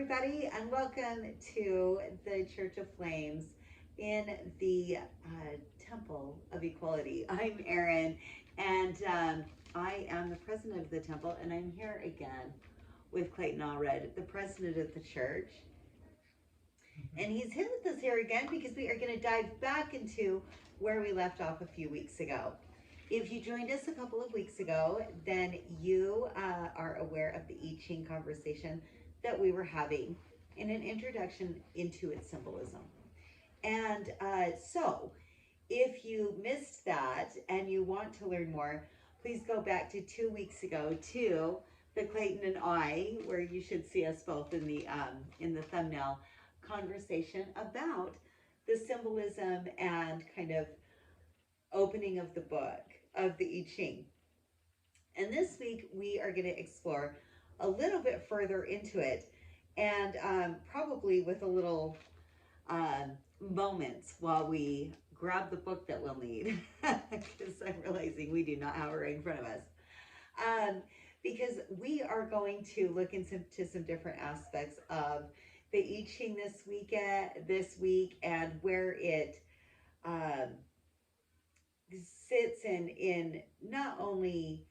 everybody, and welcome to the Church of Flames in the Temple of Equality. I'm Erin, and I am the president of the temple, and I'm here again with Clayton Allred, the president of the church. And he's here with us here again because we are going to dive back into where we left off a few weeks ago. If you joined us a couple of weeks ago, then you are aware of the I Ching conversation that we were having in an introduction into its symbolism. And so, if you missed that and you want to learn more, please go back to 2 weeks ago to the Clayton and I, where you should see us both in the thumbnail conversation about the symbolism and kind of opening of the book of the I Ching. And this week we are going to explore a little bit further into it, and probably with a little moments while we grab the book that we'll need, because I'm realizing we do not have it right in front of us. Because we are going to look into some different aspects of the I Ching this week, and where it sits in not only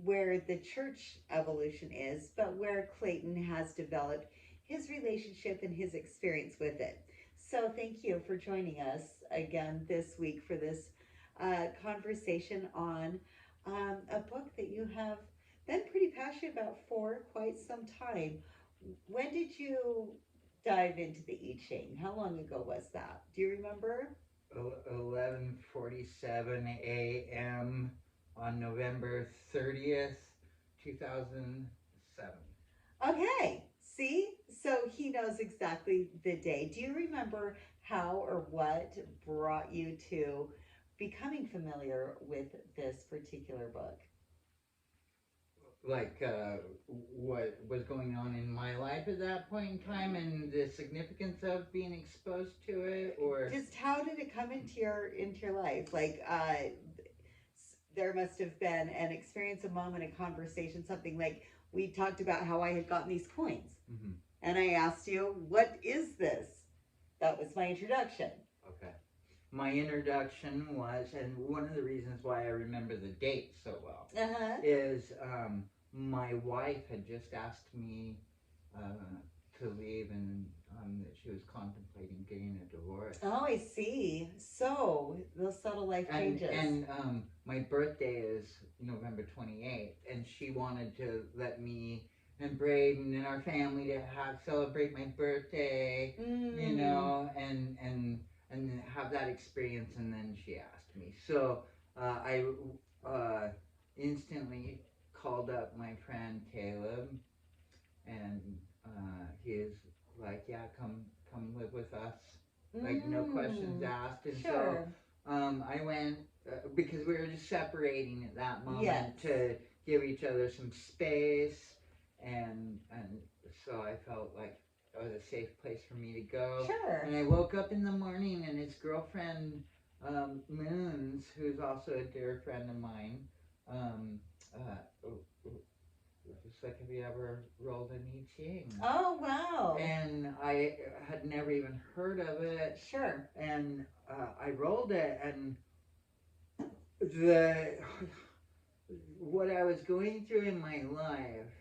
where the church evolution is, but where Clayton has developed his relationship and his experience with it. So thank you for joining us again this week for this conversation on a book that you have been pretty passionate about for quite some time. When did you dive into the I Ching? How long ago was that? Do you remember? 11:47 a.m. on November 30th, 2007. Okay, see? So he knows exactly the day. Do you remember how or what brought you to becoming familiar with this particular book? Like what was going on in my life at that point in time and the significance of being exposed to it, or Just how did it come into your life? Like there must have been an experience, a moment, a conversation, something like we talked about how I had gotten these coins. mm-hmm. And I asked you, what is this? That was my introduction. Okay. My introduction was, and one of the reasons why I remember the date so well is my wife had just asked me to leave, and that she was contemplating getting a divorce. Oh, I see. So those subtle life changes. And my birthday is November 28th, and she wanted to let me and Braden and our family to celebrate my birthday, and have that experience. And then she asked me, so I instantly called up my friend Caleb, and he's like, yeah, come live with us, like no questions asked. And sure. So I went because we were just separating at that moment to give each other some space, and so I felt like it was a safe place for me to go. Sure. And I woke up in the morning, and his girlfriend Moons, who's also a dear friend of mine, just like, have you ever rolled an I Ching? Oh, wow. And I had never even heard of it. Sure. And I rolled it, and what I was going through in my life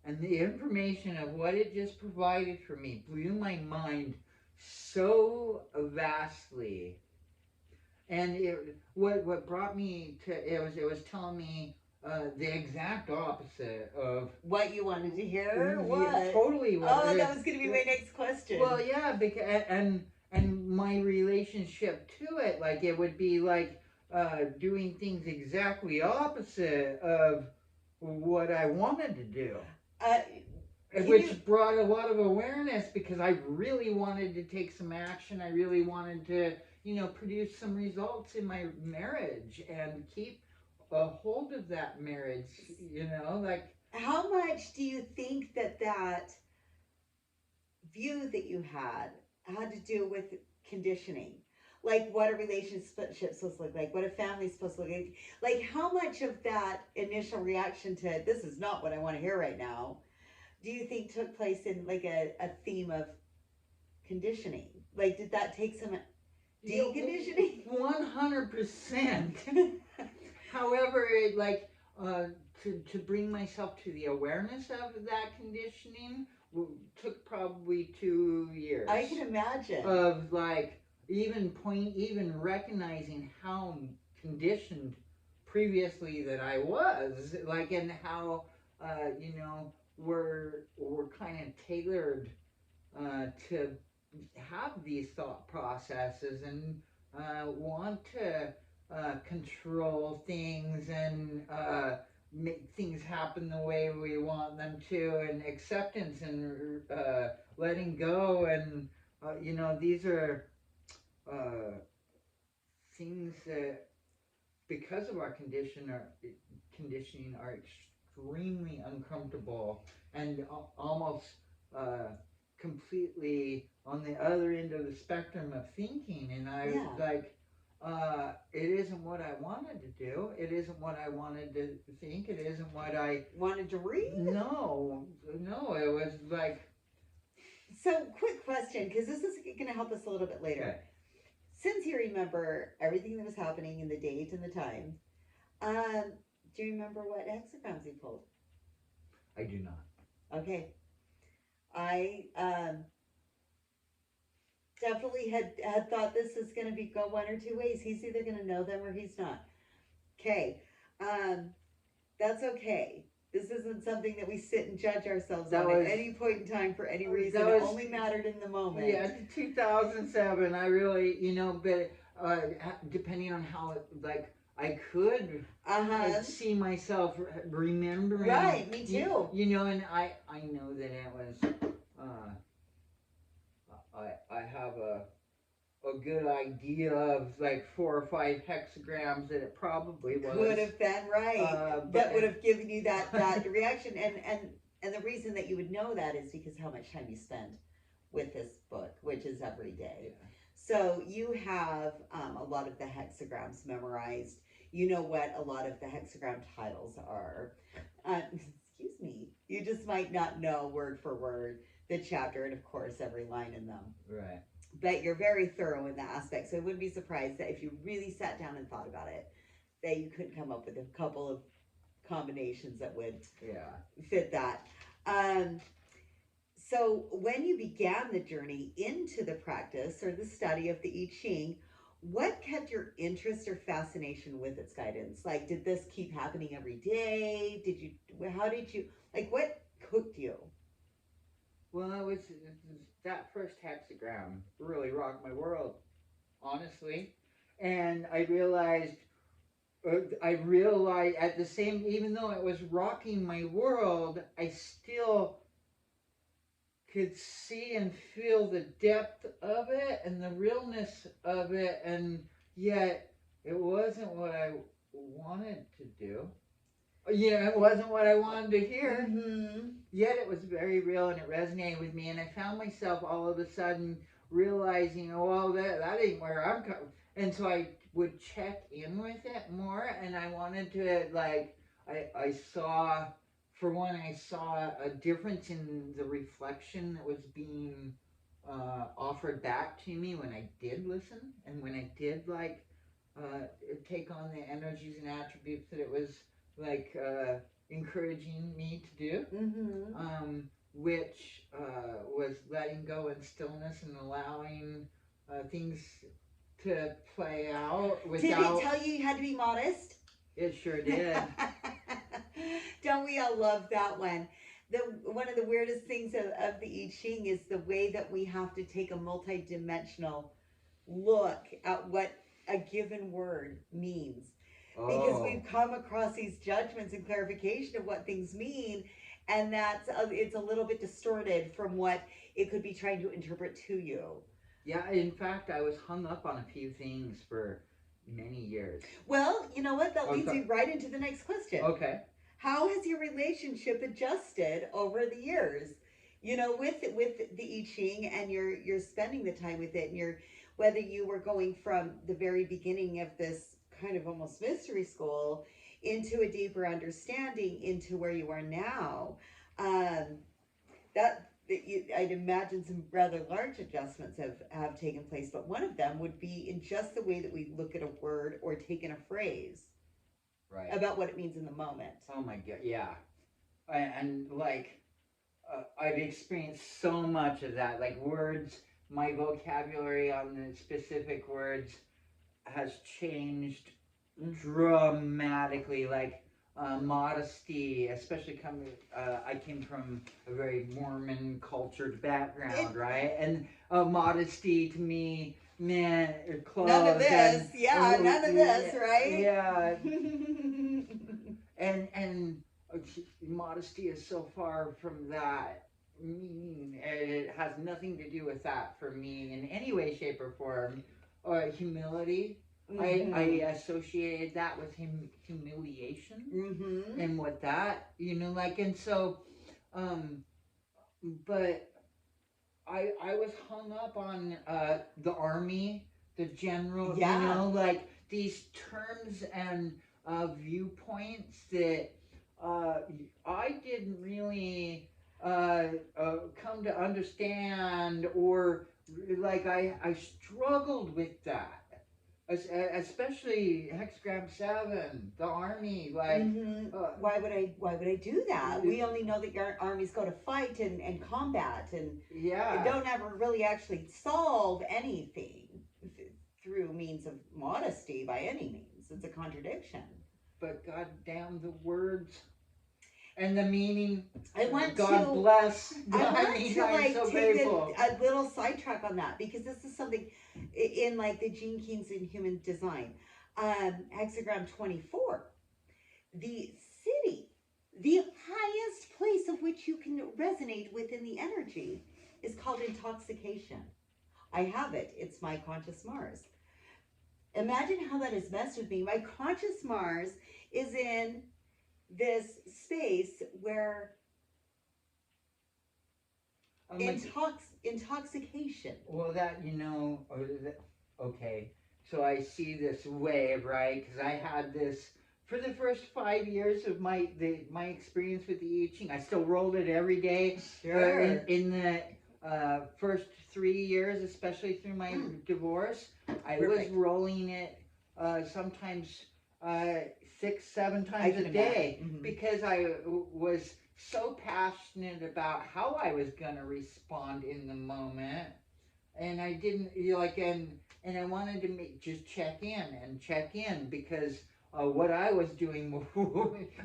and the information of what it just provided for me blew my mind so vastly. And what brought me to it was telling me the exact opposite of what you wanted to hear. What? Totally. That was going to be my next question. Well, yeah, because and my relationship to it, like it would be like doing things exactly opposite of what I wanted to do. Which brought a lot of awareness, because I really wanted to take some action. I really wanted to, produce some results in my marriage and keep a hold of that marriage, like. How much do you think that view that you had to do with conditioning? Like what a relationship's supposed to look like, what a family's supposed to look like. Like how much of that initial reaction to this is not what I want to hear right now do you think took place in like a theme of conditioning? Like, did that take some deconditioning? 100%. However, uh, to bring myself to the awareness of that conditioning took probably 2 years I can imagine. of like even recognizing how conditioned previously that I was, like, and how we're kind of tailored to have these thought processes and want to control things and make things happen the way we want them to, and acceptance and letting go, and these are uh, things that, because of our conditioning, are extremely uncomfortable and almost uh, completely on the other end of the spectrum of thinking. And I was Yeah. like, it isn't what I wanted to do. It isn't what I wanted to think. It isn't what I Wanted to read? no, no. It was like, So, quick question, because this is going to help us a little bit later. okay, Since you remember everything that was happening in the date and the time, um, do you remember what hexagrams you pulled? I do not. Okay. I definitely had thought this was going to be go one or two ways. He's either going to know them or he's not. Okay. Um, that's okay. This isn't something that we sit and judge ourselves That on at was any point in time for any reason. that It was only mattered in the moment. yeah, 2007. I really, but depending on how like I could see myself remembering. Right, me too. And I know that it was. I have a good idea of like 4 or 5 hexagrams that it probably was. Could have been right. That would have given you that reaction, and the reason that you would know that is because how much time you spend with this book, which is every day. Yeah. So you have a lot of the hexagrams memorized. You know what a lot of the hexagram titles are. Excuse me. You just might not know word for word the chapter and, of course, every line in them. Right. But you're very thorough in that aspect. So I wouldn't be surprised that if you really sat down and thought about it, that you could come up with a couple of combinations that would fit that. So when you began the journey into the practice or the study of the I Ching, what kept your interest or fascination with its guidance? Like, did this keep happening every day? How did you, like, what hooked you? Well, it was that first hexagram really rocked my world, honestly, and I realized at the same, even though it was rocking my world, I still could see and feel the depth of it and the realness of it, and yet it wasn't what I wanted to do. It wasn't what I wanted to hear. Mm-hmm. Yet it was very real and it resonated with me, and I found myself all of a sudden realizing, oh, well, that ain't where I'm coming. And so I would check in with it more, and I wanted to, like, I saw, for one, I saw a difference in the reflection that was being offered back to me when I did listen, and when I did, like, take on the energies and attributes that it was, like, encouraging me to do, Mm-hmm. which was letting go in stillness and allowing things to play out Did without. it tell you had to be modest? It sure did. Don't we all love that one? One of the weirdest things of the I Ching is the way that we have to take a multi-dimensional look at what a given word means. Because we've come across these judgments and clarification of what things mean, and it's a little bit distorted from what it could be trying to interpret to you. Yeah, in fact, I was hung up on a few things for many years. Well, you know what? That leads me right into the next question. Okay. How has your relationship adjusted over the years? With the I Ching, and you're spending the time with it, and whether you were going from the very beginning of this kind of almost mystery school into a deeper understanding into where you are now. Um, I'd imagine some rather large adjustments have taken place, but one of them would be in just the way that we look at a word or take in a phrase Right. about what it means in the moment. Oh my god, yeah. And like I've experienced so much of that. Like words, my vocabulary on the specific words has changed dramatically. Like modesty, especially coming. I came from a very Mormon cultured It, background, right? And modesty to me meant none of clothes this, yeah, none of this, right? yeah, and uh, modesty is so far from that meaning. It has nothing to do with that for me in any way, shape, or form. Or humility. I Mm-hmm. associated that with humiliation, Mm-hmm. and with that, like, and so, um, but I was hung up on the army, the general, Yeah. like these terms and viewpoints that uh, I didn't really come to understand, or like I struggled with that. Especially hexagram 7, the army, like, Mm-hmm. uh, Why would I do that? We only know that your armies go to fight and combat and yeah, don't ever really actually solve anything through means of modesty by any means. It's a contradiction. but goddamn the words and the meaning. I want God to bless. I I want mean, to I'm like so take grateful. a little sidetrack on that because this is something in like the Gene Keys in Human Design. Hexagram 24. The city, the highest place of which you can resonate within the energy is called intoxication. I have it. It's my conscious Mars. Imagine how that has messed with me. My conscious Mars is in this space where I'm like, intoxication. well, okay. So I see this wave, right? Because I had this for the first 5 years of my experience with the I Ching. I still rolled it every day. Sure. In the first 3 years, especially through my divorce, I was Perfect. rolling it sometimes uh, 6, 7 times I a can day imagine. Mm-hmm. because I was so passionate about how I was gonna respond in the moment, and I didn't like, and I wanted to just check in because what I was doing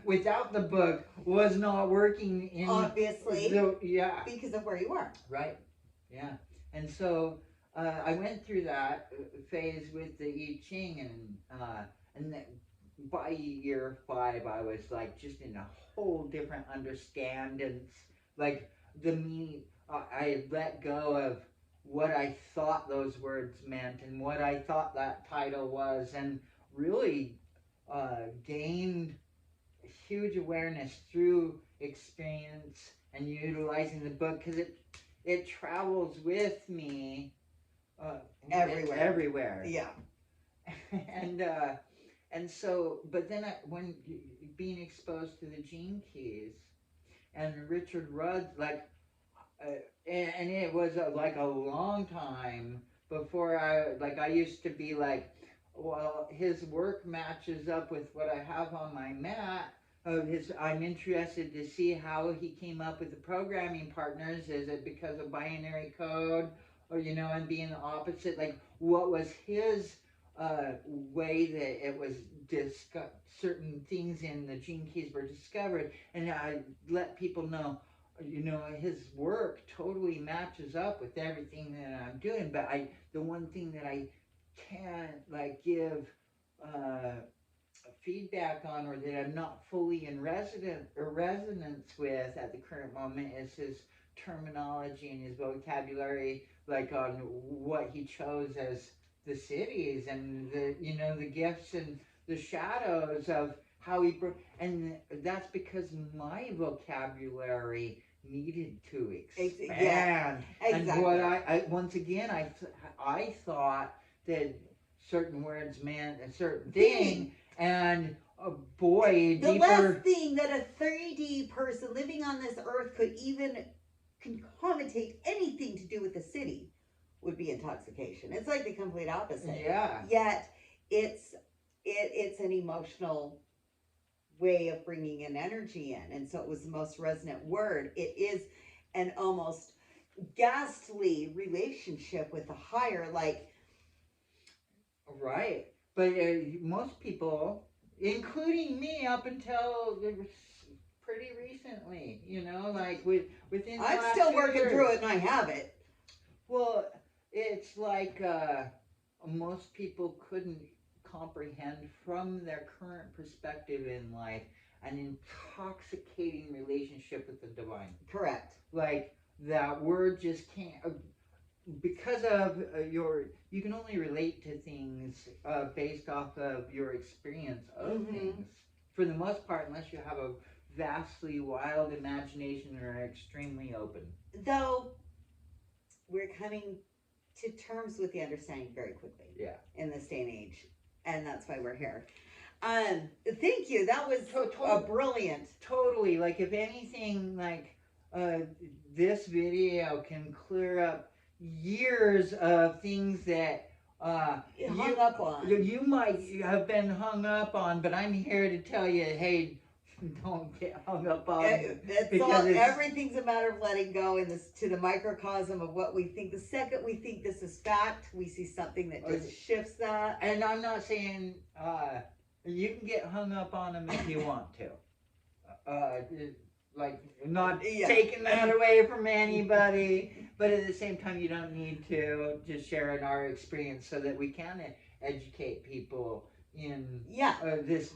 without the book was not working in Obviously, the yeah, because of where you are. right, yeah, and so I went through that phase with the I Ching, and by year 5, I was like just in a whole different understanding. Like the me, I let go of what I thought those words meant and what I thought that title was, and really gained huge awareness through experience and utilizing the book because it travels with me uh, Everywhere. everywhere. Yeah. and uh, and so, but then when being exposed to the Gene Keys and Richard Rudd, like, and it was like a long time before I used to be like, well, his work matches up with what I have on my mat. I'm interested to see how he came up with the programming partners. Is it because of binary code, or and being the opposite? Like, what was his way that it was certain things in the Gene Keys were discovered, and I let people know, his work totally matches up with everything that I'm doing. But the one thing that I can't like give uh, feedback on, or that I'm not fully in resonance with at the current moment, is his terminology and his vocabulary, like on what he chose as the cities and the gifts and the shadows of how and that's because my vocabulary needed to Yeah. expand. And Exactly. what I once again I thought that certain words meant a certain thing, and boy, The last deeper. thing that a 3D person living on this earth could even concomitate anything to do with the city would be intoxication. It's like the complete opposite. Yeah. Yet it's it's an emotional way of bringing an energy in, and so it was the most resonant word. It is an almost ghastly relationship with the higher, like Right. But most people, including me, up until pretty recently, like within the I'm last still few working years. through it, and I have it. Well, it's like most people couldn't comprehend from their current perspective in life an intoxicating relationship with the divine. Correct. Like that word just can't. Because of you can only relate to things based off of your experience of things for the most part, unless you have a vastly wild imagination or are extremely open. Though we're coming to terms with the understanding very quickly. Yeah. In this day and age, and that's why we're here. Thank you. That was brilliant. Totally. Like if anything, like uh, this video can clear up years of things that hung up on. You might have been hung up on, but I'm here to tell you, hey, don't get hung up on. Everything's a matter of letting go in this to the microcosm of what we think. The second we think this is fact, we see something that just shifts that. And I'm not saying you can get hung up on them if you want to. Like not taking that away from anybody, but at the same time, you don't need to just share in our experience so that we can educate people in this.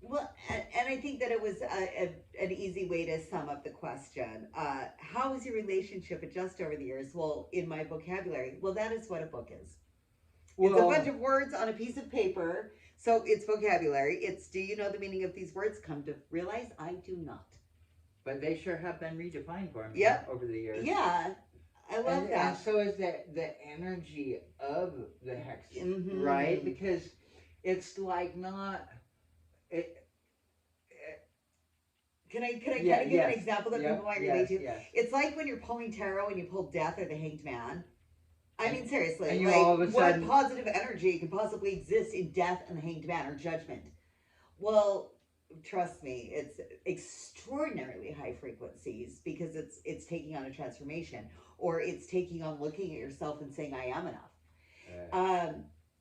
Well, and I think that it was an easy way to sum up the question. How has your relationship adjusted over the years? Well, in my vocabulary, well, that is what a book is. It's a bunch of words on a piece of paper. So it's vocabulary. It's, do you know the meaning of these words? Come to realize I do not. But they sure have been redefined for me over the years. Yeah, I love that. And so is the energy of the hex, right? Because it's like not... Can I give an example that people might relate to? Yes. It's like when you're pulling tarot and you pull death or the hanged man. I mean, seriously, and all of a sudden, what positive energy can possibly exist in death and the hanged man or judgment? Well, trust me, it's extraordinarily high frequencies because it's taking on a transformation, or it's taking on looking at yourself and saying, I am enough.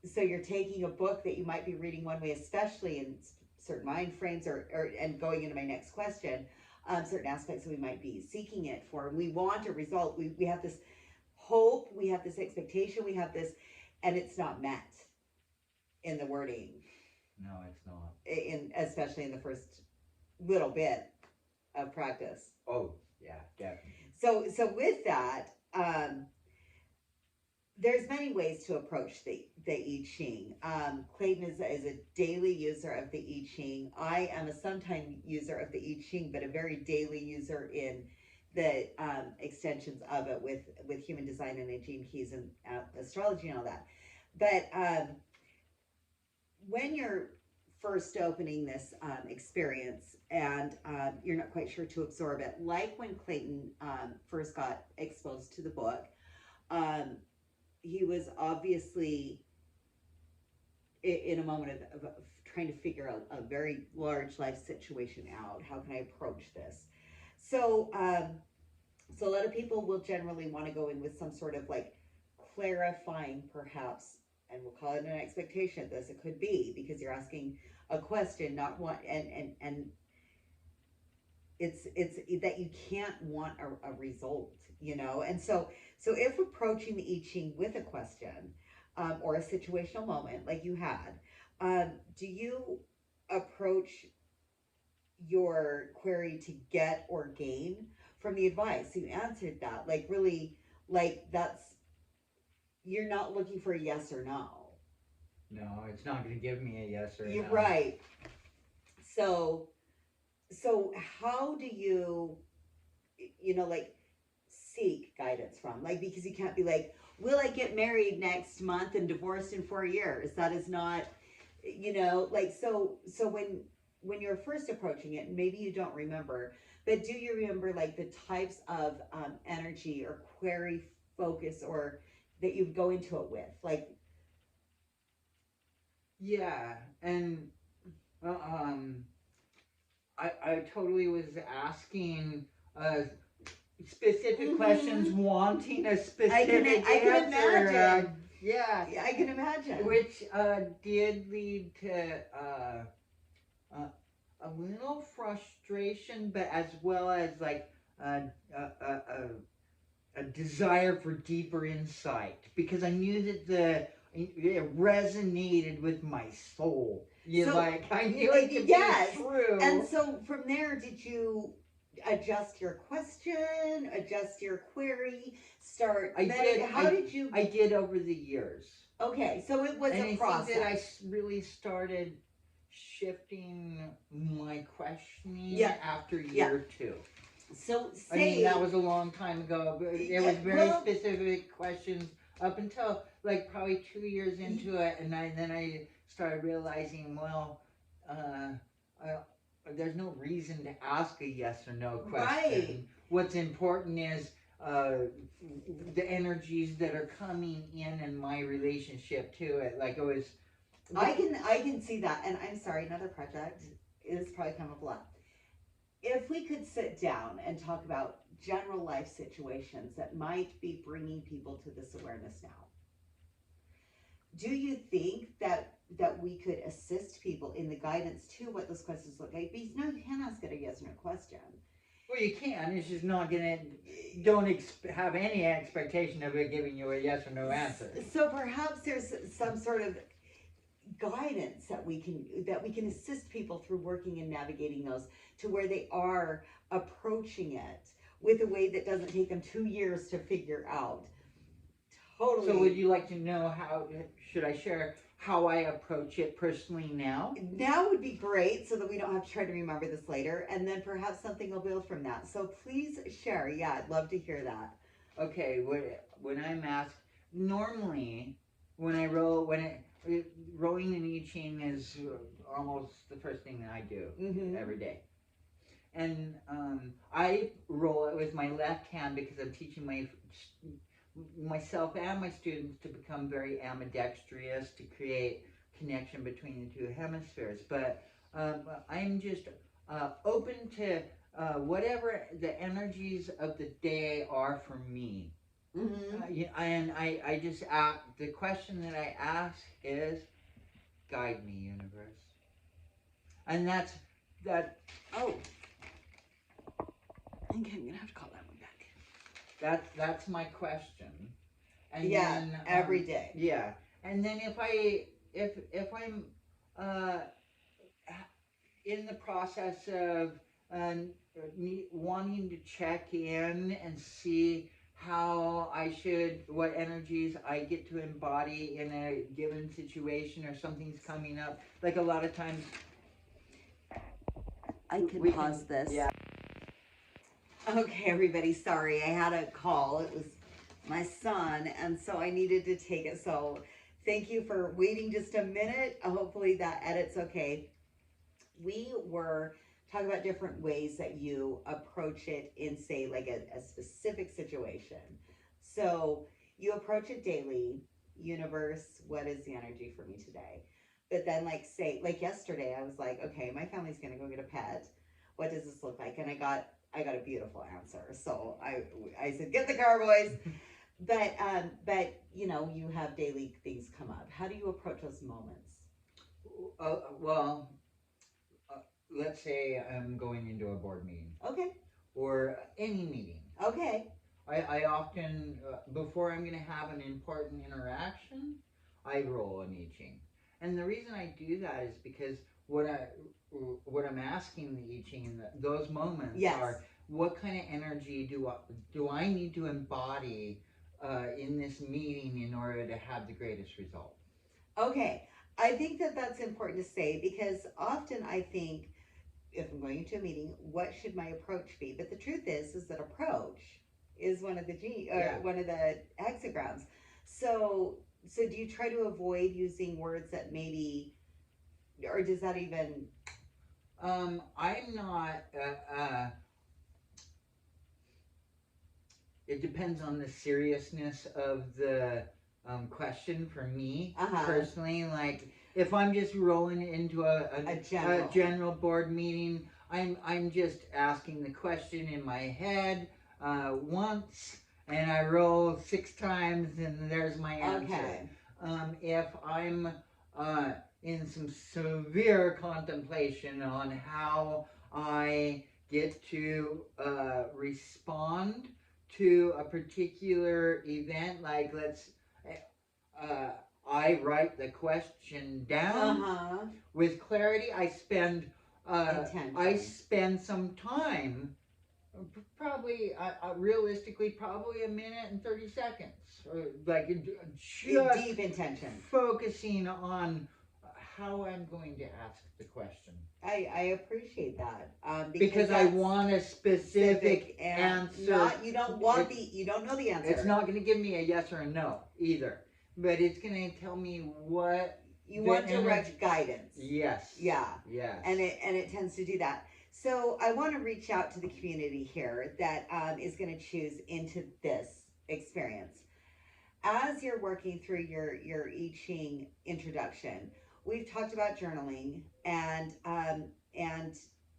So you're taking a book that you might be reading one way, especially in certain mind frames, and going into my next question, certain aspects that we might be seeking it for. We want a result. We have this hope, we have this expectation, we have this, and it's not met in the wording. No, it's not. Especially in the first little bit of practice. Oh, yeah, definitely. So with that, there's many ways to approach the I Ching. Clayton is a daily user of the I Ching. I am a sometime user of the I Ching, but a very daily user in the extensions of it with human design and gene keys and astrology and all that. But when you're first opening this experience and you're not quite sure to absorb it, like when Clayton first got exposed to the book, he was obviously in a moment of trying to figure out a very large life situation out. How can I approach this? So a lot of people will generally want to go in with some sort of like clarifying, perhaps, and we'll call it an expectation of this. It could be because you're asking a question, not one, and it's that you can't want a result, and so if approaching the I Ching with a question or a situational moment like you had, do you approach your query to get or gain from the advice? You answered that, like, really, like, that's, you're not looking for a yes or no. No, it's not going to give me a yes or a no. You're right. So how do you like seek guidance from, like, because you can't be like, will I get married next month and divorced in 4 years? That is not, like, so when you're first approaching it, maybe you don't remember, But do you remember like the types of energy or query focus or that you go into it with? Like, Yeah, and uh, um, I totally was asking uh, specific questions, mm-hmm. wanting a I specific can answer. imagine. Yeah, Yeah, I can imagine. which did lead to uh, a little frustration, but as well as like uh, a, a, a desire for deeper insight because I knew that the it resonated with my soul. You So, like I knew it to be yes. And true. so from there, did you adjust your question, adjust your query, start I medit? did. How did you? I did over the years, Okay, so it was and a I think that I process. really started shifting my questioning Yeah, after yeah. year two. So I mean, that say, was a long time ago, but it yeah, was very well, specific questions up until like probably 2 years into it, and then I started realizing, well, uh, uh, there's no reason to ask a yes or no right. question. What's important is uh, the energies that are coming in my relationship to it. Like it was, the, I can see that, and I'm sorry. Another project is probably come up a lot. If we could sit down and talk about general life situations that might be bringing people to this awareness now, do you think that we could assist people in the guidance to what those questions look like? Because no, you can't ask it a yes or no question. well, you can. It's just not gonna. Don't have any expectation of it giving you a yes or no answer. So perhaps there's some sort of guidance that we can assist people through working and navigating those to where they are approaching it with a way that doesn't take them 2 years to figure out. So, would Totally. you like to know how? Should I share how I approach it personally now? Now would be great so that we don't have to try to remember this later, and then perhaps something will build from that. So please share. Yeah, I'd love to hear that. Okay, when I'm asked, normally when I roll, rolling an I Ching is almost the first thing that I do Mm-hmm. every day. And I roll it with my left hand because I'm teaching myself and my students to become very ambidextrous to create connection between the two hemispheres. But I'm just open to whatever the energies of the day are for me. Mm-hmm. And I just the question that I ask is, guide me, universe. And that Oh, okay, I'm gonna have to call that one back. that's my question. And Yeah, then every day. yeah, and then if I'm uh, in the process of wanting to check in and see how I should, what energies I get to embody in a given situation or something's coming up. Like a lot of times I can we pause can, this. yeah. Okay, everybody, sorry, I had a call. It was my son, and so I needed to take it. So thank you for waiting just a minute. Hopefully that edit's okay. We were talking about different ways that you approach it in, say, like a specific situation. So you approach it daily. Universe, what is the energy for me today? But then, like, say, like yesterday, I was like, okay, my family's gonna go get a pet. What does this look like? And I got a beautiful answer. So I said, get the car, boys. But you have daily things come up. How do you approach those moments? Well, uh, let's say I'm going into a board meeting Okay. or any meeting. Okay. I often, before I'm going to have an important interaction, I roll an I Ching. And the reason I do that is because what I what I'm asking the I Ching in those moments Yes. are, what kind of energy do I need to embody in this meeting in order to have the greatest result? Okay. I think that that's important to say because often I think if I'm going into a meeting, what should my approach be? But the truth is that approach is one of the Yeah. one of the hexagrams. So do you try to avoid using words that maybe, or does that even? I'm not. it depends on the seriousness of the question for me Uh-huh. personally. Like if I'm just rolling into A a general. general board meeting, I'm just asking the question in my head once, and I roll 6 times, and there's my answer. Okay. If I'm uh, in some severe contemplation on how I get to respond to a particular event, like uh, I write the question down Uh-huh. with clarity. I Intention. spend some time, probably realistically, probably a minute and 30 seconds, like just Deep intention. focusing on how I'm going to ask the question I appreciate that, because because I that's want a specific specific and answer. not, you don't want It, you don't know the it's answer. not going to give me a yes or a no either, but it's going to tell me what You the want energy. direct guidance. Yes. Yeah. Yes. And it tends to do that. So I want to reach out to the community here that is going to choose into this experience. As you're working through your I Ching introduction, we've talked about journaling, and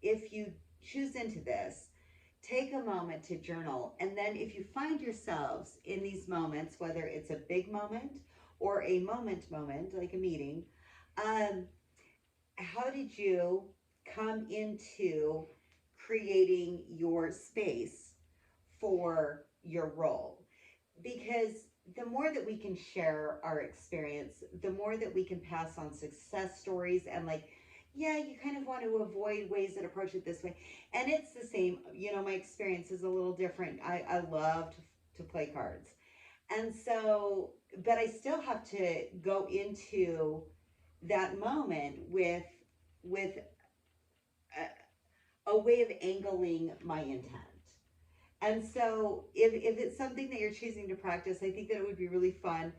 if you choose into this, take a moment to journal, and then if you find yourselves in these moments, whether it's a big moment or a moment like a meeting, um, how did you come into creating your space for your role? Because the more that we can share our experience, the more that we can pass on success stories, and like, yeah, you kind of want to avoid ways that approach it this way. And it's the same, my experience is a little different. I love to play cards. And so, but I still have to go into that moment with a way of angling my intent. And so if it's something that you're choosing to practice, I think that it would be really fun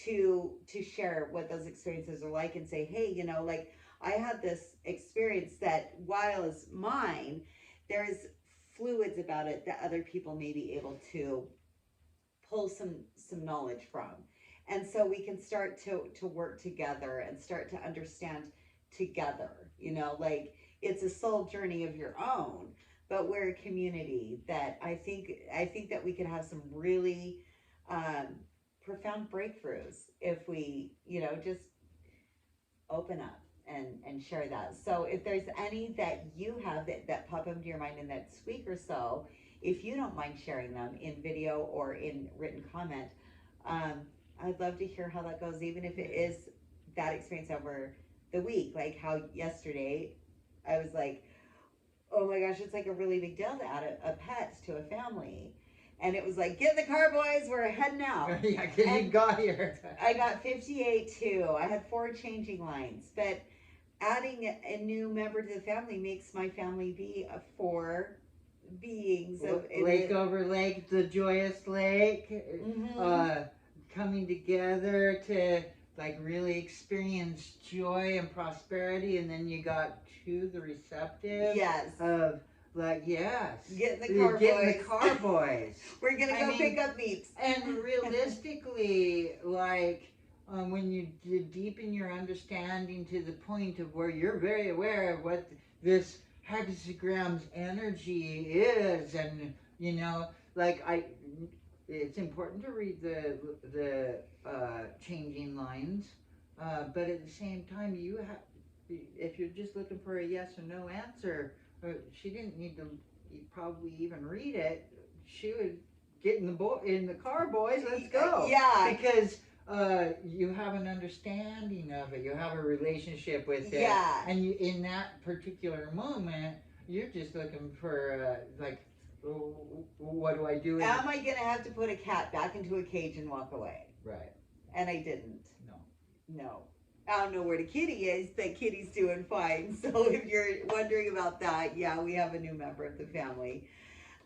to share what those experiences are like and say, hey, like I had this experience that while is mine, there's fluids about it that other people may be able to pull some knowledge from. And so we can start to work together and start to understand together, like it's a soul journey of your own, but we're a community that I think that we could have some really um, profound breakthroughs if we, just open up and share that. So if there's any that you have that pop into your mind in that week or so, if you don't mind sharing them in video or in written comment, um, I'd love to hear how that goes, even if it is that experience over the week. Like how yesterday I was like, oh my gosh, it's like a really big deal to add a pet to a family. And it was like, get in the car, boys, we're heading out. Yeah, because you And got here. I got 58 too. I had 4 changing lines, but adding a new member to the family makes my family be 4 beings of Lake over lake, the joyous lake, mm-hmm. uh, coming together to like really experience joy and prosperity, and then you got to the receptive Yes. of like yes, Get in the car, get in the boys. car, boys. We're gonna I go mean, pick up meats. and realistically, like when you deepen your understanding to the point of where you're very aware of what this hexagram's energy is, and like it's important to read the changing lines, but at the same time, if you're just looking for a yes or no answer, she didn't need to probably even read it. She would get in the car, boys. Let's go. Yeah. Because you have an understanding of it. You have a relationship with it. Yeah. And in that particular moment, you're just looking for like, what do I do? Am I gonna have to put a cat back into a cage and walk away? Right. And I didn't. No. No. I don't know where the kitty is, but Kitty's doing fine. So if you're wondering about that, yeah, we have a new member of the family.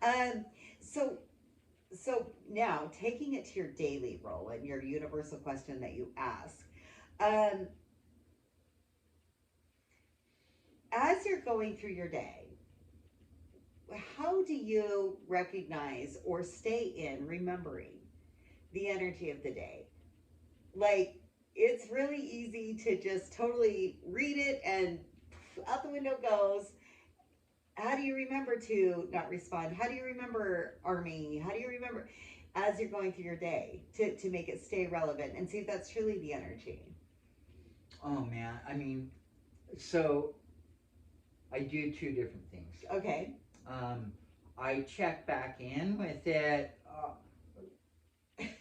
Um, so now taking it to your daily role and your universal question that you ask, um, as you're going through your day, how do you recognize or stay in remembering the energy of the day? Like, it's really easy to just totally read it and out the window goes. How do you remember to not respond? How do you remember army? How do you remember as you're going through your day to make it stay relevant and see if that's truly the energy? Oh man, I mean, so I do two different things. Okay. Um, I check back in with it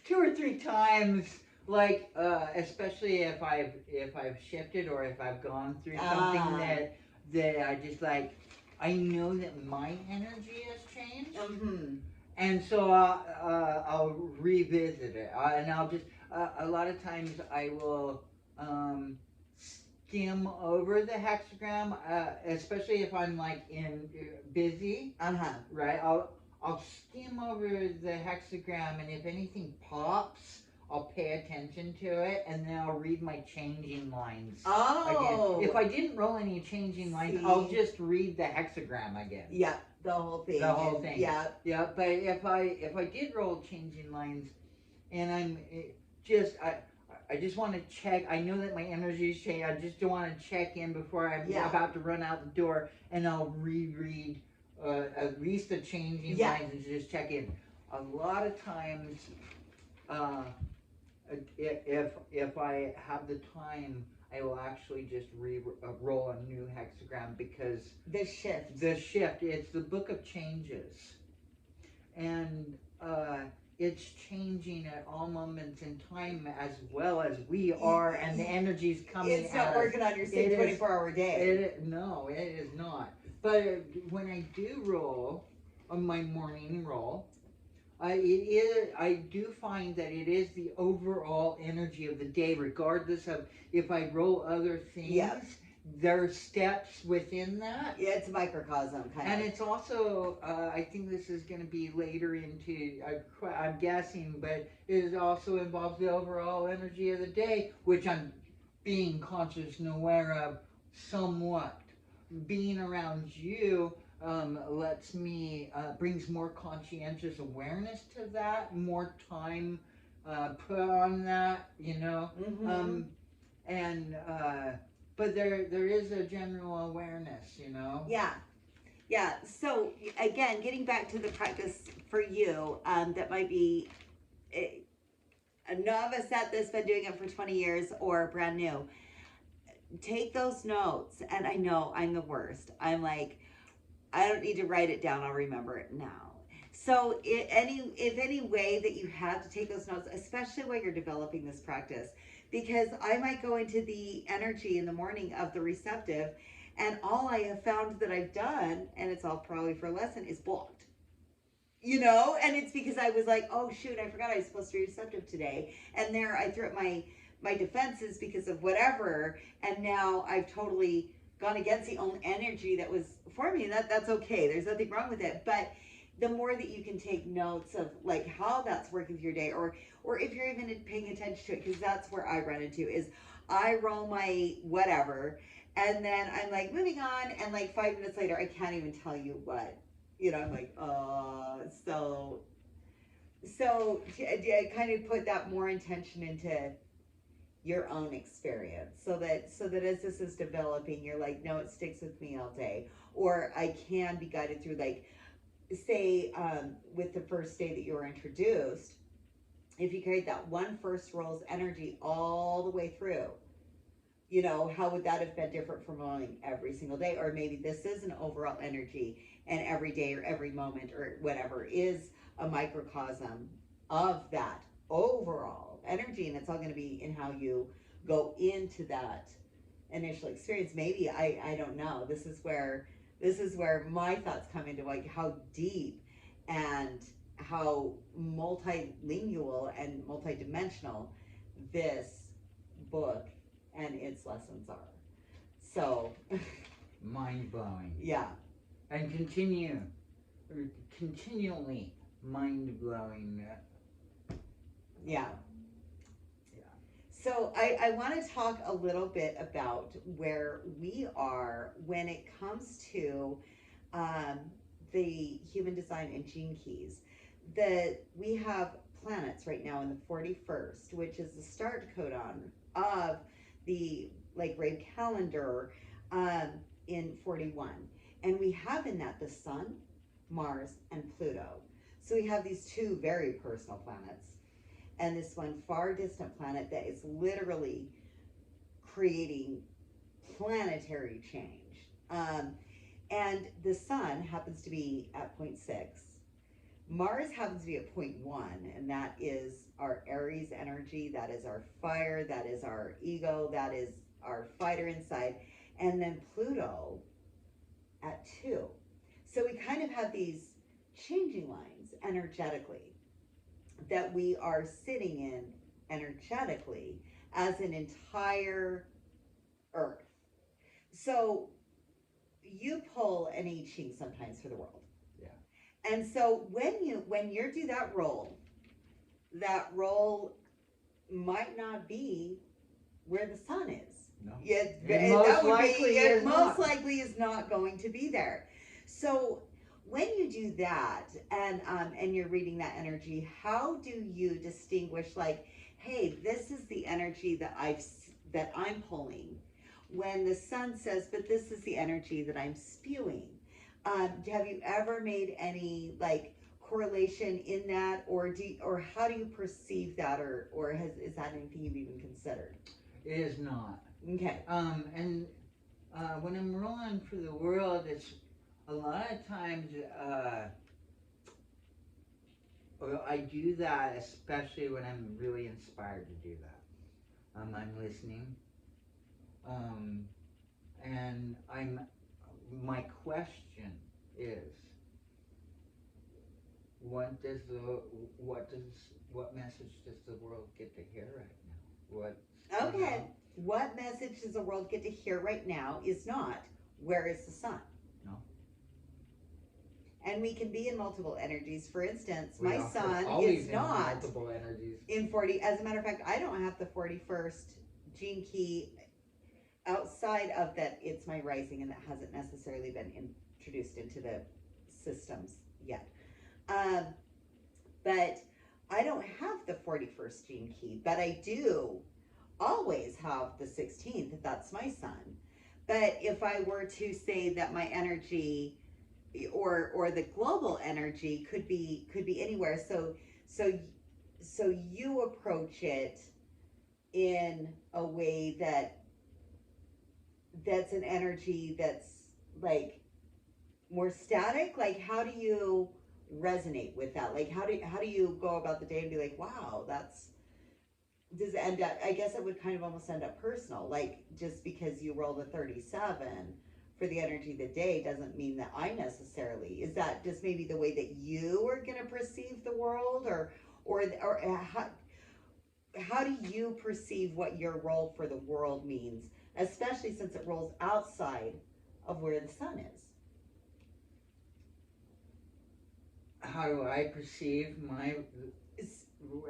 two or three times, like especially if I've shifted or if I've gone through something Ah. that I just like. I know that my energy has changed, Mm-hmm. and so I'll revisit it, and I'll just a lot of times I will um, skim over the hexagram, especially if I'm like in busy, Uh-huh. right? I'll skim over the hexagram, and if anything pops, I'll pay attention to it, and then I'll read my changing lines again. Oh. If I didn't roll any changing lines, See. I'll just read the hexagram again. Yeah, the whole thing. The whole thing. Yeah. Yeah, but if I did roll changing lines, and I'm just I just want to check. I know that my energy's changed. I just don't want to check in before I'm Yeah. about to run out the door, and I'll reread at least the changing Yeah. lines and just check in. A lot of times, uh, if I have the time, I will actually just roll a new hexagram because The shift. the shift. It's the book of changes, and it's changing at all moments in time as well as we are, and the energy's coming. It's not working on your same 24-hour day. No, it is not. But when I do roll on my morning roll, I do find that it is the overall energy of the day, regardless of if I roll other things. Yeah. There are steps within that. Yeah, it's a microcosm kind And of. it's also, I think this is going to be later into, I'm guessing, but it also involves the overall energy of the day, which I'm being conscious and aware of somewhat. Being around you lets me, brings more conscientious awareness to that, more time put on that, you know. Mm-hmm. And, but there is a general awareness, you know. Yeah. Yeah. So again, getting back to the practice for you, that might be a novice at this, been doing it for 20 years, or brand new. Take those notes. And I know I'm the worst. I'm like, I don't need to write it down. I'll remember it now. So, if any way that you have to take those notes, especially while you're developing this practice, because I might go into the energy in the morning of the receptive, and all I have found that I've done, and it's all probably for a lesson, is blocked. You know, and it's because I was like, oh shoot, I forgot I was supposed to be receptive today, and there I threw up my defenses because of whatever, and now I've totally gone against the own energy that was for me. That's okay. There's nothing wrong with it. But the more that you can take notes of like how that's working through your day, or if you're even paying attention to it, because that's where I run into is I roll my whatever, and then I'm like moving on, and like 5 minutes later I can't even tell you what. You know, I'm like, so I kind of put that more intention into your own experience, so that as this is developing, you're like, no, it sticks with me all day, or I can be guided through, like, say, with the first day that you were introduced, if you carried that one first roll's energy all the way through, you know, how would that have been different from rolling every single day? Or maybe this is an overall energy, and every day or every moment or whatever is a microcosm of that overall energy, and it's all going to be in how you go into that initial experience. Maybe I don't know. This is where my thoughts come into, like, how deep and how multilingual and multidimensional this book and its lessons are. So, Mind blowing. yeah. And continually mind blowing. Yeah. Yeah. So I want to talk a little bit about where we are when it comes to um, the human design and gene keys, that we have planets right now in the 41st, which is the start codon of the like Ray calendar, um, in 41. And we have in that the sun, Mars, and Pluto. So we have these two very personal planets, and this one far distant planet that is literally creating planetary change. And the sun happens to be at point 0.6. Mars happens to be at point 0.1, and that is our Aries energy, that is our fire, that is our ego, that is our fighter inside. And then Pluto at 2. So we kind of have these changing lines energetically that we are sitting in energetically as an entire Earth. So you pull an I Ching sometimes for the world. Yeah. And so when you do that role might not be where the sun is. No. It most likely is not going to be there. So when you do that, and you're reading that energy, how do you distinguish, like, hey, this is the energy that I'm pulling, when the sun says, but this is the energy that I'm spewing? Have you ever made any like correlation in that, or how do you perceive that, or is that anything you've even considered? It is not. Okay. And when I'm rolling for the world, it's a lot of times I do that, especially when I'm really inspired to do that. I'm listening, and my question is, what message does the world get to hear right now? Okay. What message does the world get to hear right now is not, where is the sun? No. And we can be in multiple energies. For instance, We my are sun always is in not multiple energies. in 40. As a matter of fact, I don't have the 41st gene key outside of that. It's my rising, and that hasn't necessarily been introduced into the systems yet. But I don't have the 41st gene key, but I do always have the 16th. That's my sun. But if I were to say that my energy, or the global energy, could be anywhere. So you approach it in a way that's an energy that's like more static. Like, how do you resonate with that? Like, how do you go about the day and be like, wow, that's, does it end up, I guess it would kind of almost end up personal. Like, just because you rolled a 37 for the energy of the day doesn't mean that I necessarily, is that just maybe the way that you are going to perceive the world, or how do you perceive what your role for the world means, especially since it rolls outside of where the sun is? How do I perceive my?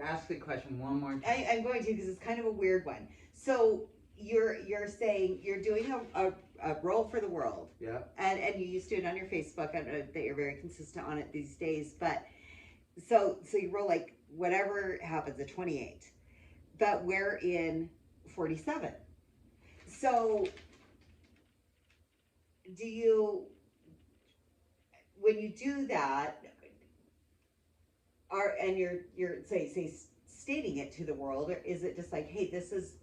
Ask the question one more time. I'm going to, because it's kind of a weird one. So you're saying you're doing a role for the world. Yeah. And you used to do it on your Facebook. I know that you're very consistent on it these days, but so you roll like whatever happens at 28, but we're in 47. So do you, when you do that, and you're say stating it to the world, or is it just like, hey, this is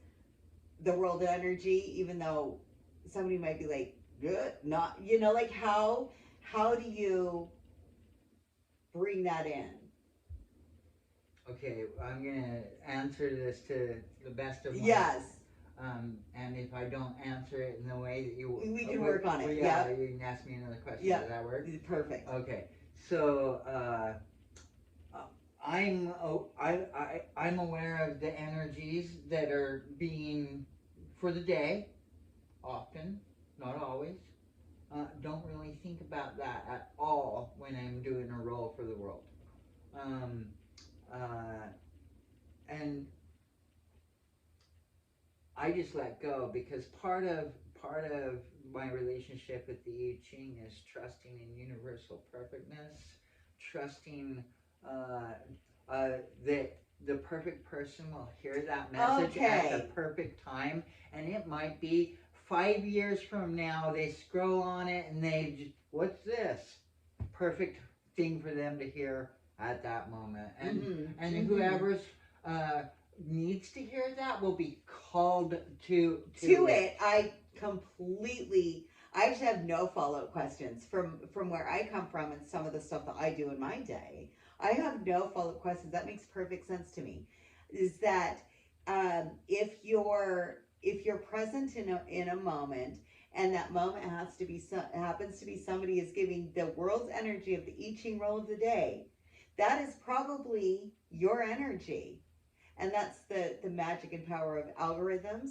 the world energy, even though somebody might be like, good, not, like, how do you bring that in? Okay, I'm gonna answer this to the best of my. Yes. And if I don't answer it in the way that you, we can work on it. Yeah, you can ask me another question. Yeah. Does that work? Perfect. Okay, so I'm aware of the energies that are being for the day, often, not always. Don't really think about that at all when I'm doing a role for the world. And I just let go, because part of part of my relationship with the I Ching is trusting in universal perfectness, trusting uh, uh, that the perfect person will hear that message at the Okay. perfect time, and it might be 5 years from now they scroll on it and what's this? Perfect thing for them to hear at that moment, and Mm-hmm. whoever's uh, needs to hear that will be called to To it. it, I completely. I just have no follow up questions from where I come from and some of the stuff that I do in my day. I have no follow up questions. That makes perfect sense to me. Is that if you're present in a moment, and that moment happens to be somebody is giving the world's energy of the I Ching roll of the day, that is probably your energy, and that's the magic and power of algorithms.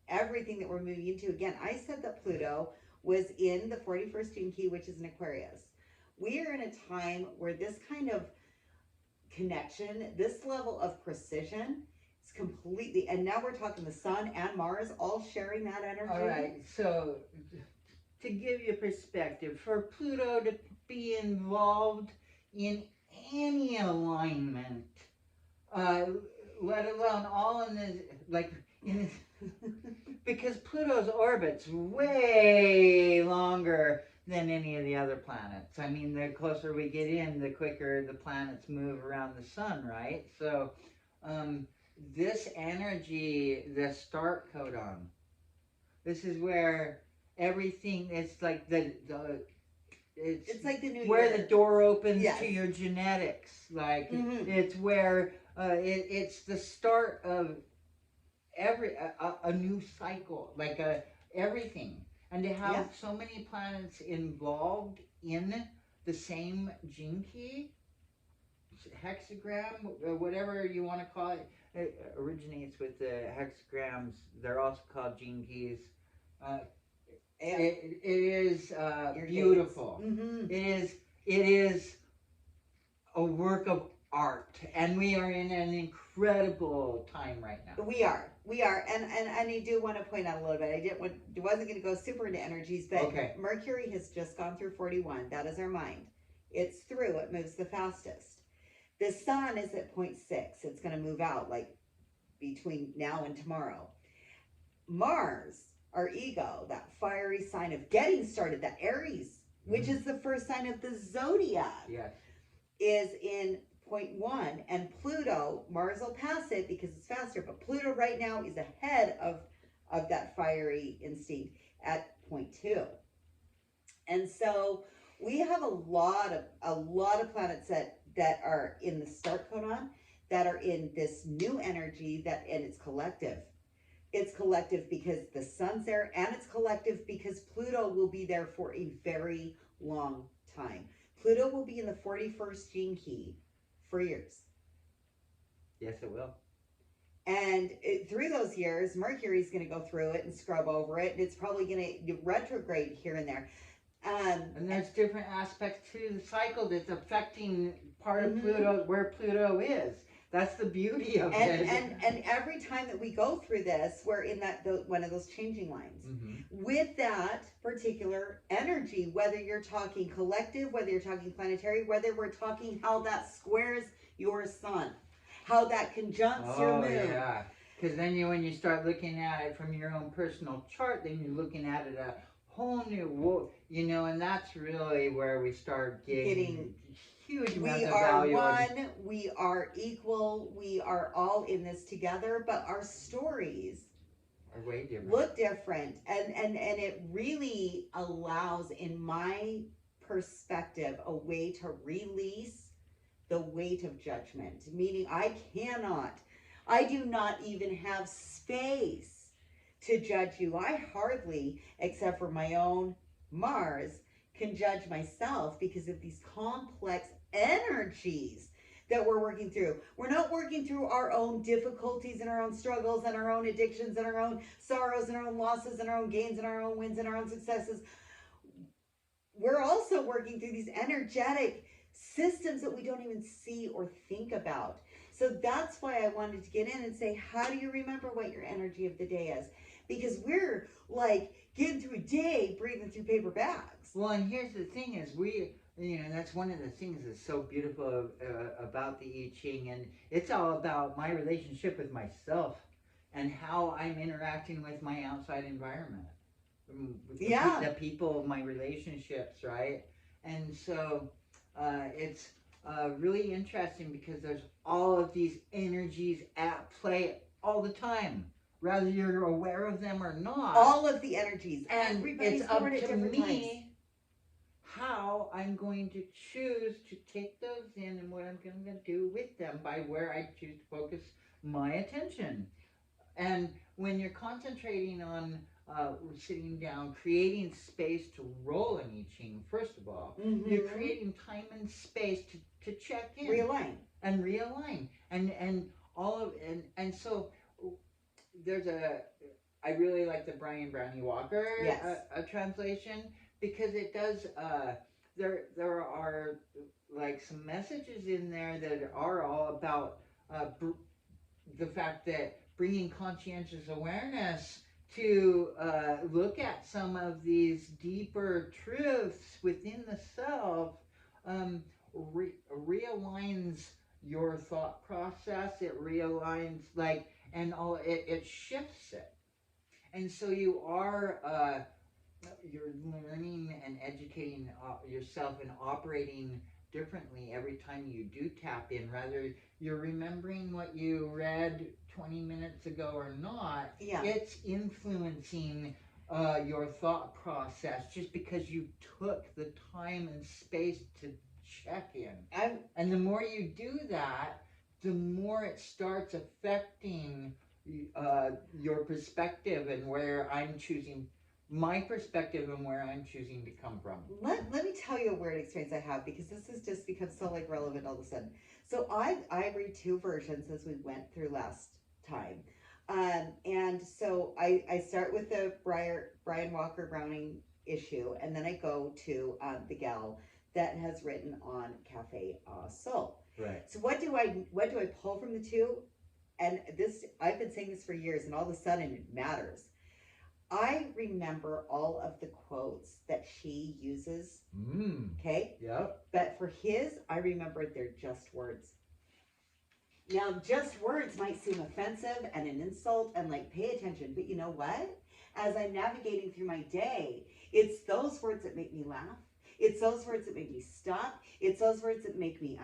Everything that we're moving into, again, I said that Pluto was in the 41st gene key, which is an Aquarius. We are in a time where this kind of connection, this level of precision, is completely, and now we're talking the sun and Mars all sharing that All energy. right, so to give you perspective, for Pluto to be involved in any alignment, uh, let alone all in this, like in this, because Pluto's orbit's way longer than any of the other planets. I mean, the closer we get in, the quicker the planets move around the sun, right? So, um, this energy, the start codon, this is where everything. It's like it's It's like the new where the year. door opens to Yes. your genetics. Like Mm-hmm. it's where it's the start of a new cycle, like everything, and to have Yeah. so many planets involved in the same gene key, hexagram, whatever you want to call it, it originates with the hexagrams. They're also called gene keys. Uh, Yeah. it is Your dates. beautiful. Mm-hmm. It is a work of art, and we are in an incredible time right now. We are, and I do want to point out a little bit. Wasn't going to go super into energies, but Okay. Mercury has just gone through 41. That is our mind. It's through. It moves the fastest. The Sun is at point 0.6. It's going to move out like between now and tomorrow. Mars, our ego, that fiery sign of getting started, that Aries, which is the first sign of the zodiac, Yes. is in point one, and Pluto, Mars will pass it because it's faster, but Pluto right now is ahead of that fiery instinct at point two. And so we have a lot of planets that are in the start codon, that are in this new energy, that and it's collective. It's collective because the sun's there, and it's collective because Pluto will be there for a very long time. Pluto will be in the 41st gene key for years. Yes, it will. And through those years, Mercury's going to go through it and scrub over it, and it's probably going to retrograde here and there. And there's different aspects to the cycle that's affecting part of Mm-hmm. Pluto, where Pluto is. That's the beauty of and it. and every time that we go through this, we're in one of those changing lines Mm-hmm. with that particular energy, whether you're talking collective, whether you're talking planetary, whether we're talking how that squares your sun, how that conjuncts your Oh moon. yeah, because then when you start looking at it from your own personal chart, then you're looking at it a whole new, and that's really where we start Getting, getting huge amounts we of are value. one, we are equal, we are all in this together, but our stories Are way different. look different, and it really allows, in my perspective, a way to release the weight of judgment, meaning I do not even have space to judge you. I hardly, except for my own Mars, can judge myself because of these complex energies that we're working through. We're not working through our own difficulties and our own struggles and our own addictions and our own sorrows and our own losses and our own gains and our own wins and our own successes. We're also working through these energetic systems that we don't even see or think about. So that's why I wanted to get in and say, how do you remember what your energy of the day is? Because we're like getting through a day breathing through paper bags. Well, and here's the thing: is that's one of the things that's so beautiful about the I Ching, and it's all about my relationship with myself and how I'm interacting with my outside environment, with Yeah. the people of my relationships, right? And so it's really interesting because there's all of these energies at play all the time, whether you're aware of them or not. All of the energies. And Everybody's it's up born at to different times. me how I'm going to choose to take those in and what I'm going to do with them by where I choose to focus my attention. And when you're concentrating on sitting down, creating space to roll in I Ching, first of all, you're creating time and space to check in, realign, and all of and so there's I really like the Brian Brownie Walker translation because it does there are like some messages in there that are all about the fact that bringing conscientious awareness to look at some of these deeper truths within the self realigns your thought process. It realigns and all it shifts it, and so you're learning and educating yourself and operating differently every time you do tap in. Rather, you're remembering what you read 20 minutes ago or not. Yeah. It's influencing your thought process just because you took the time and space to check in. And the more you do that, the more it starts affecting your perspective and where I'm choosing my perspective and where I'm choosing to come from. Let me tell you a weird experience I have because this has just become so like relevant all of a sudden. So I read two versions as we went through last time. And so I start with the Brian Walker Browning issue, and then I go to the gal that has written on Cafe Soul. Right. So what do I pull from the two? And this I've been saying this for years, and all of a sudden it matters. I remember all of the quotes that she uses. Okay? Yep. But for his, I remember they're just words. Now, just words might seem offensive and an insult and like pay attention, but you know what? As I'm navigating through my day, it's those words that make me laugh. It's those words that make me stop. It's those words that make me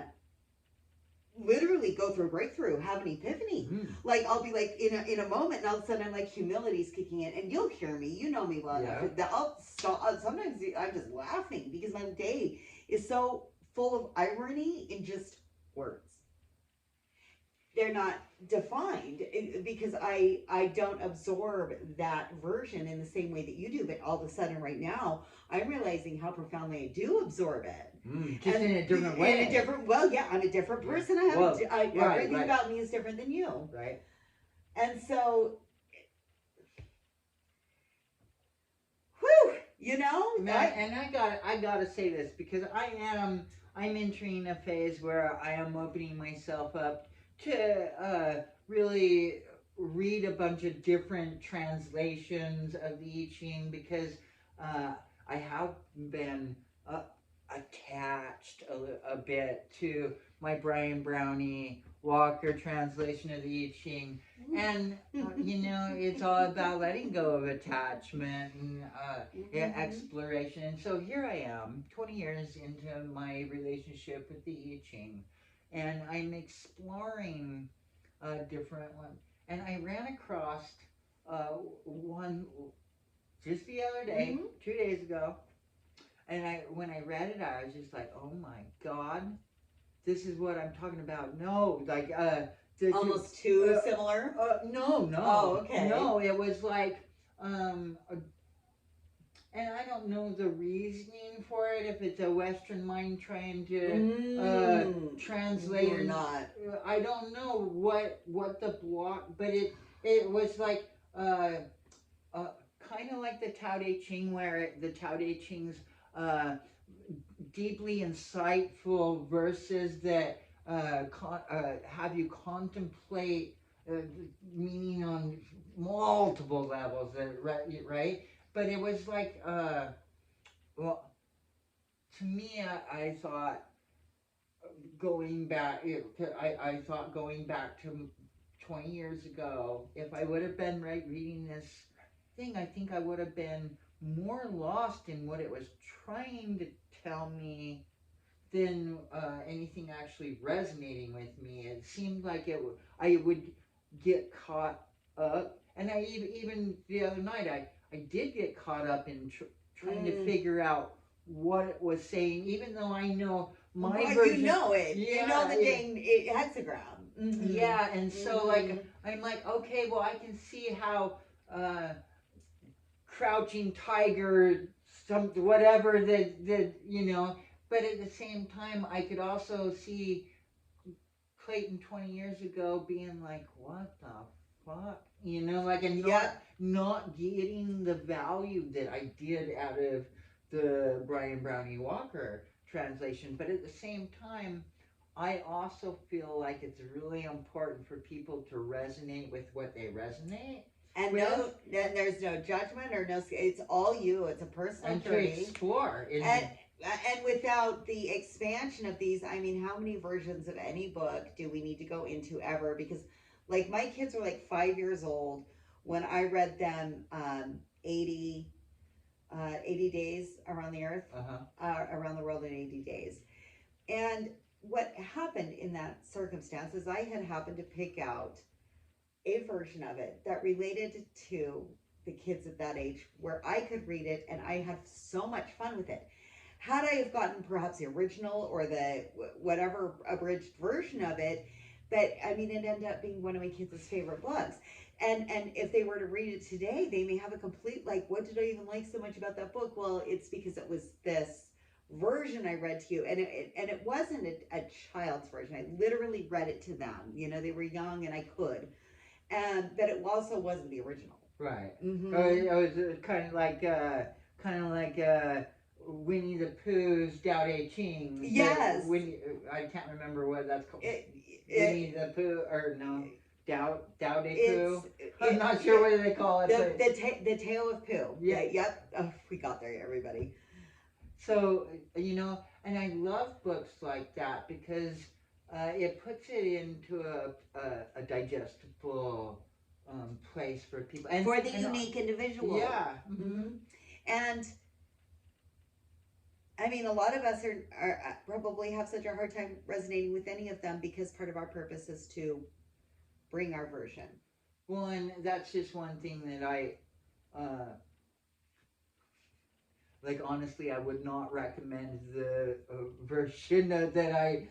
literally go through a breakthrough, have an epiphany. Like I'll be like in a moment, and all of a sudden I'm like humility's kicking in, and you'll hear me. You know me well enough. That I'll stop. Sometimes I'm just laughing because my day is so full of irony in just words. They're not defined because I don't absorb that version in the same way that you do. But all of a sudden, right now, I'm realizing how profoundly I do absorb it. Just in a different way. I'm a different person. Everything about me is different than you. Right. And so, whew, I gotta say this because I'm entering a phase where I am opening myself up to really read a bunch of different translations of the I Ching because I have been attached a bit to my Brian Brownie Walker translation of the I Ching, and it's all about letting go of attachment and exploration. And so here I am, 20 years into my relationship with the I Ching, and I'm exploring different one. And I ran across one just the other day, 2 days ago. And when I read it, I was just like, "Oh my God, this is what I'm talking about." No, like almost too similar. No. Oh, okay. No, it was like, and I don't know the reasoning for it. If it's a Western mind trying to translate or not, I don't know what the block, but it was like kind of like the Tao Te Ching, where the Tao Te Ching's deeply insightful verses that have you contemplate meaning on multiple levels, right? but it was like well, to me, I thought going back, I thought going back to 20 years ago, if I would have been reading this thing, I think I would have been more lost in what it was trying to tell me than anything actually resonating with me. It seemed like I would get caught up, and even the other night, I did get caught up in trying to Mm. figure out what it was saying, even though I know my Well, you version. know it. You know Yeah, the yeah, dang hexagram. Mm-hmm. yeah, and so Mm-hmm. like I'm like, okay, well I can see how uh, crouching tiger, some whatever that but at the same time I could also see Clayton 20 years ago being like, what the fuck? Like, and not Yep. not getting the value that I did out of the Brian Brownie Walker translation. But at the same time, I also feel like it's really important for people to resonate with what they resonate And with, there's no judgment or no. It's all you. It's a personal and to journey. explore And in. without the expansion of these, I mean, how many versions of any book do we need to go into ever? Because, like, my kids were like 5 years old when I read them 80 days around the earth, Uh-huh. around the world in 80 days. And what happened in that circumstance is I had happened to pick out a version of it that related to the kids at that age where I could read it and I had so much fun with it. Had I have gotten perhaps the original or the whatever abridged version of it, but I mean it ended up being one of my kids' favorite books. And if they were to read it today, they may have a complete like, what did I even like so much about that book? Well, it's because it was this version I read to you, and it wasn't a child's version. I literally read it to them. They were young, and I could, but it also wasn't the original. Right. Mm-hmm. It was kind of like Winnie the Pooh's Dao De Ching. Yes. I can't remember what that's called. It, Winnie it, the Pooh, or no, Dao De it's Pooh. I'm not sure what they call it, but the tale of Pooh. yeah. Yep. Oh, we got there, everybody. So and I love books like that because it puts it into a digestible place for people, For the and unique individual. yeah. Mm-hmm. Mm-hmm. And I mean, a lot of us are probably have such a hard time resonating with any of them because part of our purpose is to bring our version. Well, and that's just one thing that uh, like. Honestly, I would not recommend the version that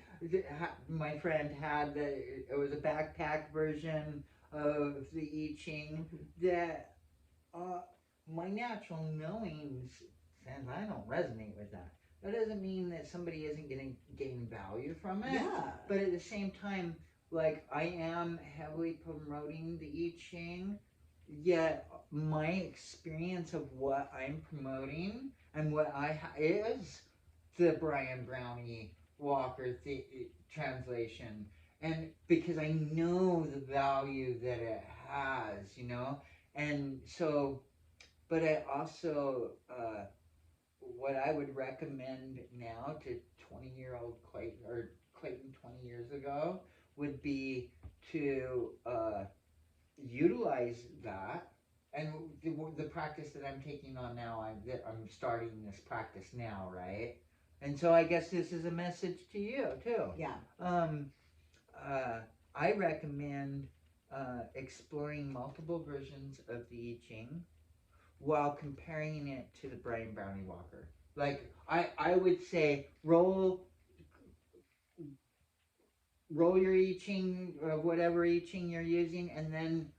my friend had. That it was a backpack version of the I Ching. Mm-hmm. That uh, my natural knowings says I don't resonate with that. That doesn't mean that somebody isn't going to gain value from it. Yeah. But at the same time, like I am heavily promoting the I Ching, yet my experience of what I'm promoting and what is the Brian Brownie Walker translation, and because I know the value that it has, and so, but I also what I would recommend now to 20-year-old Clayton, or Clayton 20 years ago, would be to utilize that. And the practice that I'm taking on now, I'm starting this practice now, right? And so I guess this is a message to you too. Yeah. Um, uh, I recommend exploring multiple versions of the I Ching while comparing it to the Brian Brownie Walker. Like I would say roll your I Ching, whatever I Ching you're using, and then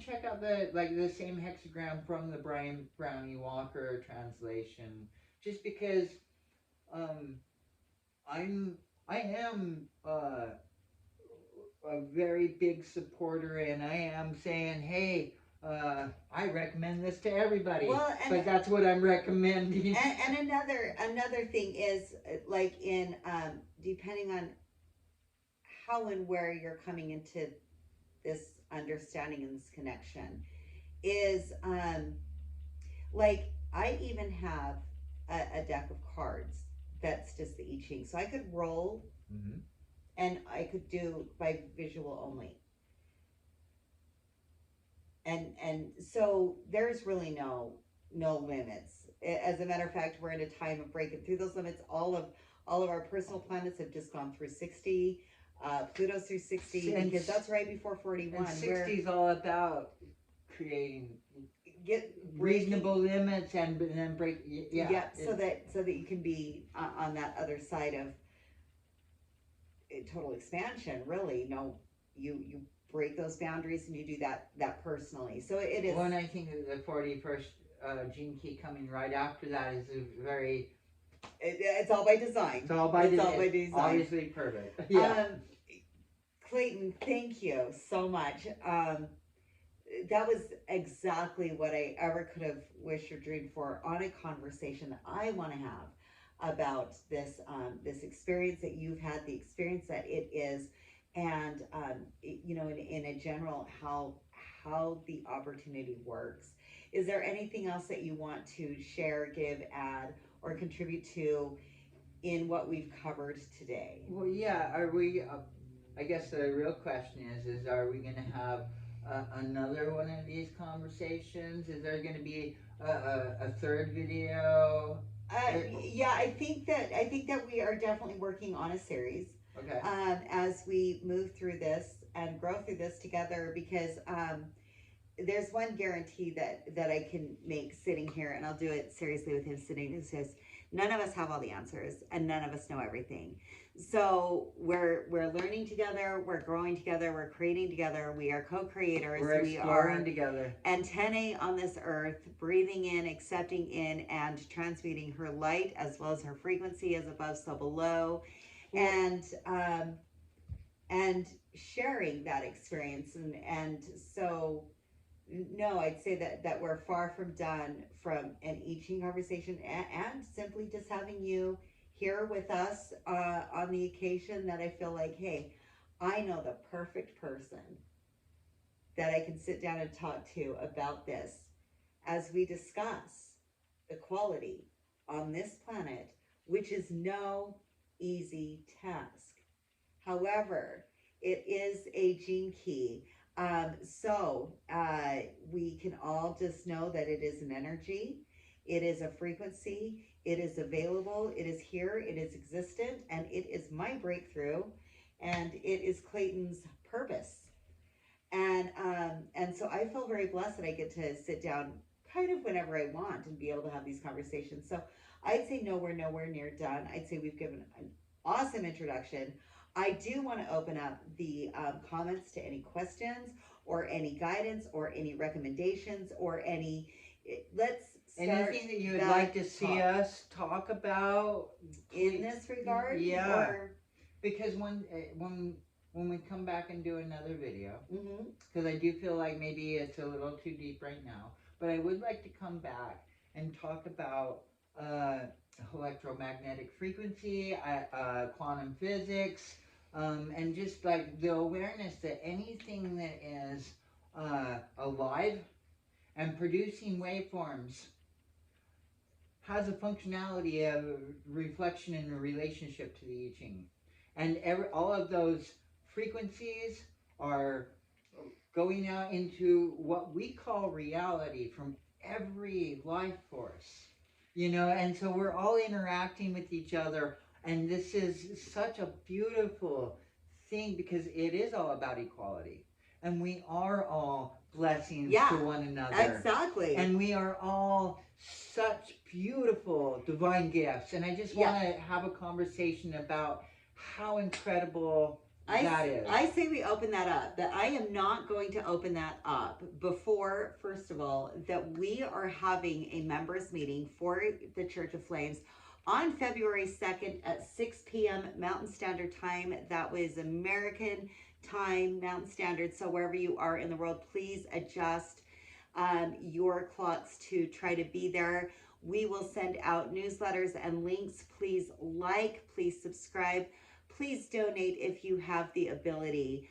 check out the same hexagram from the Brian Brownie Walker translation. Just because um, I'm I am a very big supporter, and I am saying, hey, I recommend this to everybody. Well, But that's what I'm recommending. and another thing is like in depending on how and where you're coming into this understanding and this connection is Like, I even have a deck of cards that's just the I Ching. So I could roll Mm-hmm. and I could do by visual only. And so there's really no limits. As a matter of fact, we're in a time of breaking through those limits. All of our personal planets have just gone through 60. Pluto's through 60 And because that's right before and 41. 60 is all about creating Get breaking. reasonable limits and then break. Yeah. Yep, so that you can be on that other side of total expansion. Really, no, you break those boundaries and you do that personally. So it is. Well, and I think that the 41st gene key coming right after that is a very. It's all by design. It's all by It's all by design. design. Obviously perfect. Yeah. Clayton, thank you so much. That was exactly what I ever could have wished or dreamed for on a conversation that I want to have about this experience that you've had, the experience that it is, and in a general how the opportunity works. Is there anything else that you want to share, give, add, or contribute to in what we've covered today? Well, yeah. Are we? I guess the real question is are we going to have another one of these conversations? Is there going to be a third video? Yeah, I think that we are definitely working on a series Okay. as we move through this and grow through this together because there's one guarantee that I can make sitting here, and I'll do it seriously with him sitting. It says none of us have all the answers, and none of us know everything. So we're learning together, we're growing together, we're creating together. We are co-creators. We're We exploring are together. antennae on this earth, breathing in, accepting in, and transmuting her light as well as her frequency, as above, so below, and and sharing that experience. And so no, I'd say that we're far from done from an I Ching conversation, and simply just having you here with us on the occasion that I feel like, hey, I know the perfect person that I can sit down and talk to about this as we discuss equality on this planet, which is no easy task. However, it is a gene key. We can all just know that it is an energy, it is a frequency, it is available, it is here, it is existent, and it is my breakthrough, and it is Clayton's purpose. And so I feel very blessed that I get to sit down kind of whenever I want and be able to have these conversations. So I'd say no, we're nowhere near done. I'd say we've given an awesome introduction. I do want to open up the comments to any questions or any guidance or any recommendations or any. Let's start Anything that you would that like to see talk us talk about in this regard. Yeah. Or Because when we come back and do another video, mm-hmm. because I do feel like maybe it's a little too deep right now, but I would like to come back and talk about electromagnetic frequency, quantum physics, and just like the awareness that anything that is alive and producing waveforms has a functionality of reflection in a relationship to the I Ching. And all of those frequencies are going out into what we call reality from every life force. And so we're all interacting with each other, and this is such a beautiful thing because it is all about equality. And we are all blessings to one another. Exactly. And we are all such beautiful divine gifts. And I just want to have a conversation about how incredible that is. I say we open that up, but I am not going to open that up before, first of all, that we are having a members meeting for the Church of F.L.A.M.E.S on February 2nd at 6 p.m. Mountain Standard Time. That was American time, Mountain Standard. So wherever you are in the world, please adjust your clocks to try to be there. We will send out newsletters and links. Please like, please subscribe, please donate if you have the ability.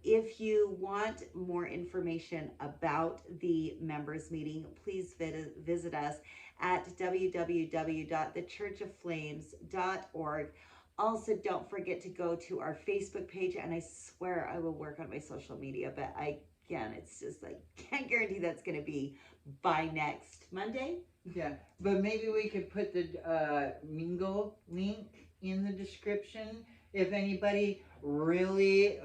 If you want more information about the members meeting, please visit us at www.thechurchofflames.org. Also, don't forget to go to our Facebook page, and I swear I will work on my social media, but again, it's just like, can't guarantee that's going to be by next Monday. Yeah, but maybe we could put the Mingle link in the description if anybody really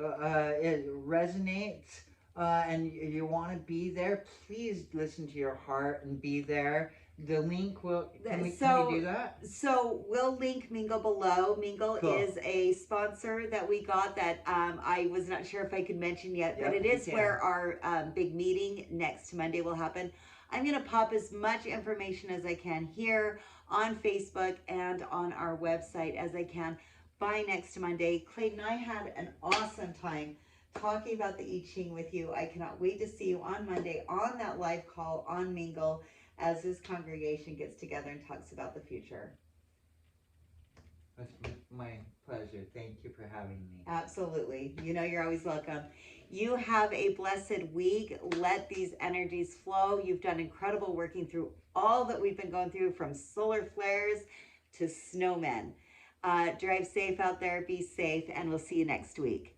it resonates and you want to be there. Please listen to your heart and be there. The link will. Can we do that? So we'll link Miingle below. Miingle Cool. is a sponsor that we got that I was not sure if I could mention yet, but it is where our big meeting next Monday will happen. I'm going to pop as much information as I can here on Facebook and on our website as I can by next Monday. Clayton, I had an awesome time talking about the I Ching with you. I cannot wait to see you on Monday on that live call on Miingle as this congregation gets together and talks about the future. That's my pleasure. Thank you for having me. Absolutely. You know, you're always welcome. You have a blessed week. Let these energies flow. You've done incredible working through all that we've been going through, from solar flares to snowmen. Drive safe out there, be safe, and we'll see you next week.